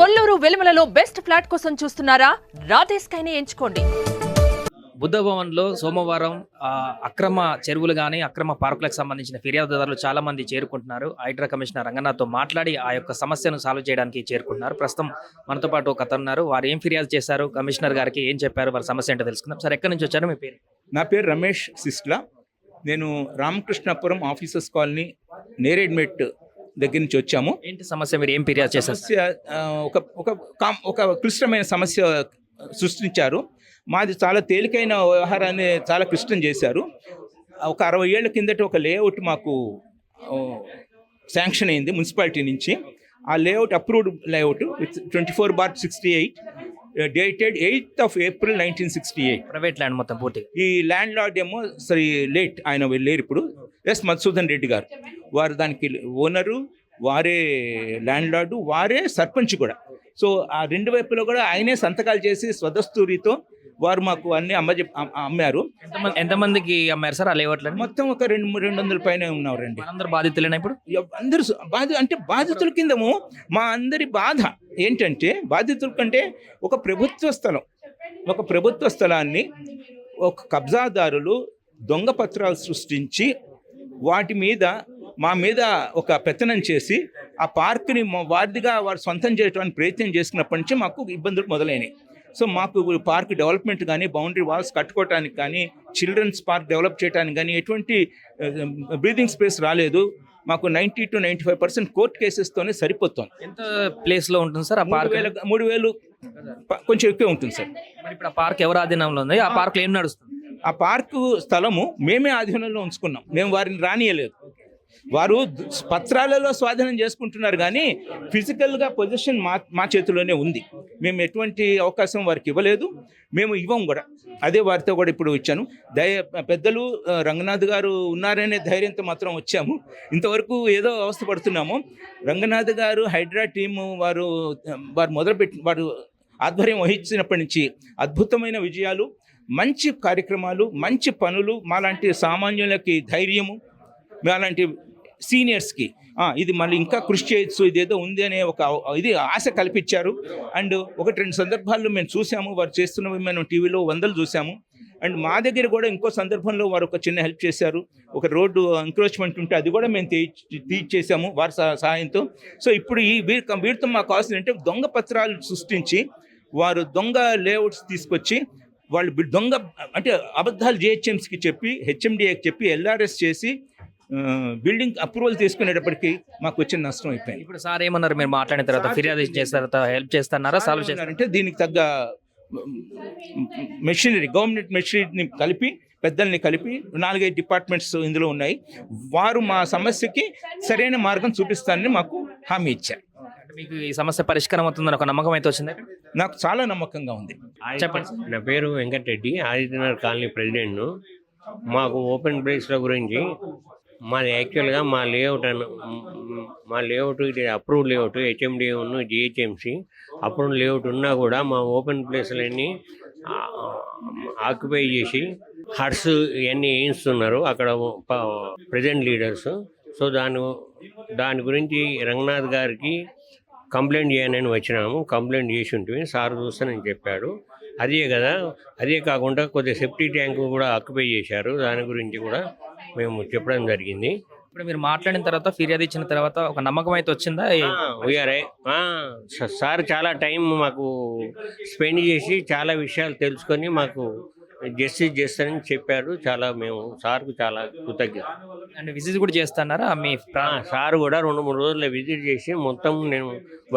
Kolluru వెలుమలలో best flat కోసం చూస్తున్నారా? రాధేస్కైనే ఎంచుకోండి. బుద్ధ భవన్లో సోమవారం అక్రమ చెరువులు కానీ అక్రమ పార్కులకు సంబంధించిన ఫిర్యాదుదారులు చాలా మంది చేరుకుంటున్నారు. హైడ్రా కమిషనర్ రంగనాథ్తో మాట్లాడి ఆ యొక్క సమస్యను సాల్వ్ చేయడానికి చేరుకుంటున్నారు. ప్రస్తుతం మనతో పాటు ఒక అతను ఉన్నారు. వారు ఏం ఫిర్యాదు చేశారు, కమిషనర్ గారికి ఏం చెప్పారు, వారి సమస్య ఏంటో తెలుసుకుందాం. సార్, ఎక్కడి నుంచి వచ్చారు? మీ పేరు? నా పేరు రమేష్ సిస్లా. నేను రామకృష్ణాపురం ఆఫీసర్స్ కాలనీ నేరేడ్మెట్ దగ్గర నుంచి వచ్చాము. ఏంటి సమస్య? మీరు ఏం ఫిర్యాదు చేశారు? ఒక క్లిష్టమైన సమస్య సృష్టించారు. మాది చాలా తేలికైన వ్యవహారాన్ని చాలా క్లిష్టం చేశారు. ఒక 60 ఏళ్ల కిందట ఒక లేఅవుట్ మాకు శాంక్షన్ అయింది మున్సిపాలిటీ నుంచి. ఆ layout approved layout with 24/68 dated 8th April 1968. Private land మొత్తం పూర్తిగా. ఈ ల్యాండ్ లార్డ్ ఏమో సరే లేట్, ఆయన లేరు ఇప్పుడు. ఎస్ మధుసూదన్ రెడ్డి గారు, వారు దానికి ఓనరు, వారే ల్యాండ్ లార్డు, వారే సర్పంచ్ కూడా. సో ఆ రెండు వైపులో కూడా ఆయనే సంతకాలు చేసి స్వదస్తూరితో వారు మాకు అన్ని అమ్మారు. ఎంతమందికి అమ్మారు సార్ ఆ లేఅవుట్లని? మొత్తం ఒక 200 పైన ఉన్నారండి. అందరు బాధితులేనా ఇప్పుడు? అందరూ బాధితుల కిందము మా అందరి బాధ ఏంటంటే, బాధితుల కంటే ఒక ప్రభుత్వ స్థలాన్ని ఒక కబ్జాదారులు దొంగ పత్రాలు సృష్టించి వాటి మీద మా మీద ఒక పెత్తనం చేసి ఆ పార్క్ని వారిదిగా వారు సొంతం చేయడానికి ప్రయత్నం చేసుకున్నప్పటి నుంచి మాకు ఇబ్బందులు మొదలైనవి. సో మాకు పార్క్ డెవలప్మెంట్ కానీ, బౌండరీ వాల్స్ కట్టుకోవటానికి కానీ, చిల్డ్రన్స్ పార్క్ డెవలప్ చేయడానికి కానీ ఎటువంటి బ్రీతింగ్ స్పేస్ రాలేదు. మాకు 90 to 95% కోర్టు కేసెస్తోనే సరిపోతుంది. ఎంత ప్లేస్లో ఉంటుంది సార్ ఆ పార్క్? 3,000 కొంచెం ఎక్కువ ఉంటుంది సార్. మరి ఇప్పుడు ఆ పార్క్ ఎవరు ఆధీనంలో ఉంది? ఆ పార్క్లో ఏం నడుస్తుంది? ఆ పార్కు స్థలము మేమే ఆధీనంలో ఉంచుకున్నాం. మేము వారిని రానియలేదు. వారు పత్రాలలో స్వాధీనం చేసుకుంటున్నారు కానీ ఫిజికల్గా పొజిషన్ మా చేతిలోనే ఉంది. మేము ఎటువంటి అవకాశం వారికి ఇవ్వలేదు, మేము ఇవ్వం కూడా. అదే వారితో కూడా ఇప్పుడు వచ్చాను. పెద్దలు రంగనాథ్ గారు ఉన్నారనే ధైర్యంతో మాత్రం వచ్చాము. ఇంతవరకు ఏదో అవస్థ పడుతున్నాము. రంగనాథ్ గారు, హైడ్రా టీము వారు వారు ఆధ్వర్యం వహించినప్పటి నుంచి అద్భుతమైన విజయాలు, మంచి కార్యక్రమాలు, మంచి పనులు, మాలాంటి సామాన్యులకి ధైర్యము, మాలాంటి సీనియర్స్కి ఇది మళ్ళీ ఇంకా కృషి చేయొచ్చు, ఇదేదో ఉంది అనే ఒక ఆశ కల్పించారు. అండ్ 1-2 సందర్భాల్లో మేము చూసాము, వారు చేస్తున్నవి మేము టీవీలో 100 చూసాము. అండ్ మా దగ్గర కూడా ఇంకో సందర్భంలో వారు ఒక చిన్న హెల్ప్ చేశారు. ఒక రోడ్డు ఎంక్రోచ్మెంట్ ఉంటే అది కూడా మేము తీర్చేసాము వారి సహాయంతో. సో ఇప్పుడు వీరితో మాకు కావాల్సింది అంటే, దొంగ పత్రాలు సృష్టించి వారు దొంగ లేఅవుట్స్ తీసుకొచ్చి వాళ్ళు దొంగ అంటే అబద్ధాలు జిహెచ్ఎంసీకి చెప్పి, హెచ్ఎండిఏకి చెప్పి, ఎల్ఆర్ఎస్ చేసి బిల్డింగ్ అప్రూవల్ తీసుకునేటప్పటికి మాకు వచ్చిన నష్టం అయిపోయింది. ఇప్పుడు సార్ ఏమన్నారు? మీరు మాట్లాడిన తర్వాత ఫిర్యాదు చేసిన తర్వాత హెల్ప్ చేస్తున్నారా, సాల్వ్ చేస్తారంటే? దీనికి తగ్గ మెషినరీ, గవర్నమెంట్ మెషినరీని కలిపి, పెద్దల్ని కలిపి 4-5 డిపార్ట్మెంట్స్ ఇందులో ఉన్నాయి. వారు మా సమస్యకి సరైన మార్గం చూపిస్తానని మాకు హామీ ఇచ్చారు. మీకు ఈ సమస్య పరిష్కారం అవుతుందని ఒక నమ్మకం అయితే వచ్చింది? నాకు చాలా నమ్మకంగా ఉంది. చెప్పండి. నా పేరు వెంకటరెడ్డి, ఆదిత్యనగర్ కాలనీ ప్రెసిడెంట్ను. మాకు ఓపెన్ ప్లేస్ల గురించి మాది యాక్చువల్గా మా లేఅవుట్ ఇది అప్రూవ్డ్ లేఅవుట్, హెచ్ఎండిఏ ఉన్న జిహెచ్ఎంసి అప్రూవ్డ్ లేఅవుట్ ఉన్నా కూడా మా ఓపెన్ ప్లేస్లన్నీ ఆక్యుపై చేసి హట్స్ ఇవన్నీ వేయిస్తున్నారు అక్కడ ప్రజెంట్ లీడర్స్. సో దాని గురించి రంగనాథ్ గారికి కంప్లైంట్ చేయనని వచ్చినాము. కంప్లైంట్ చేసి ఉంటుంది, సార్ చూస్తానని చెప్పాడు. అదే కాకుండా కొద్దిగా సెప్టీ ట్యాంక్ కూడా ఆక్యుపై చేశారు. దాని గురించి కూడా మేము చెప్పడం జరిగింది. ఇప్పుడు మీరు మాట్లాడిన తర్వాత, ఫిర్యాదు ఇచ్చిన తర్వాత ఒక నమ్మకం అయితే వచ్చిందా? సార్ చాలా టైం మాకు స్పెండ్ చేసి చాలా విషయాలు తెలుసుకొని మాకు జస్టిస్ చేస్తానని చెప్పారు. మేము సార్కు చాలా కృతజ్ఞత. అండ్ విజిట్ కూడా చేస్తున్నారా? మీ సార్ కూడా 2-3 రోజుల్లో విజిట్ చేసి మొత్తం నేను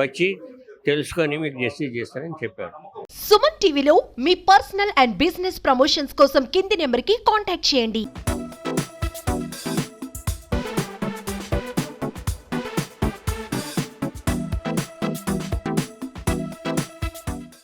వచ్చి తెలుసుకొని మీకు జస్టిస్ చేస్తానని చెప్పారు. సుమన్ టీవీలో మీ పర్సనల్ అండ్ బిజినెస్ ప్రమోషన్స్ కోసం కింది నెంబర్కి కాంటాక్ట్ చేయండి.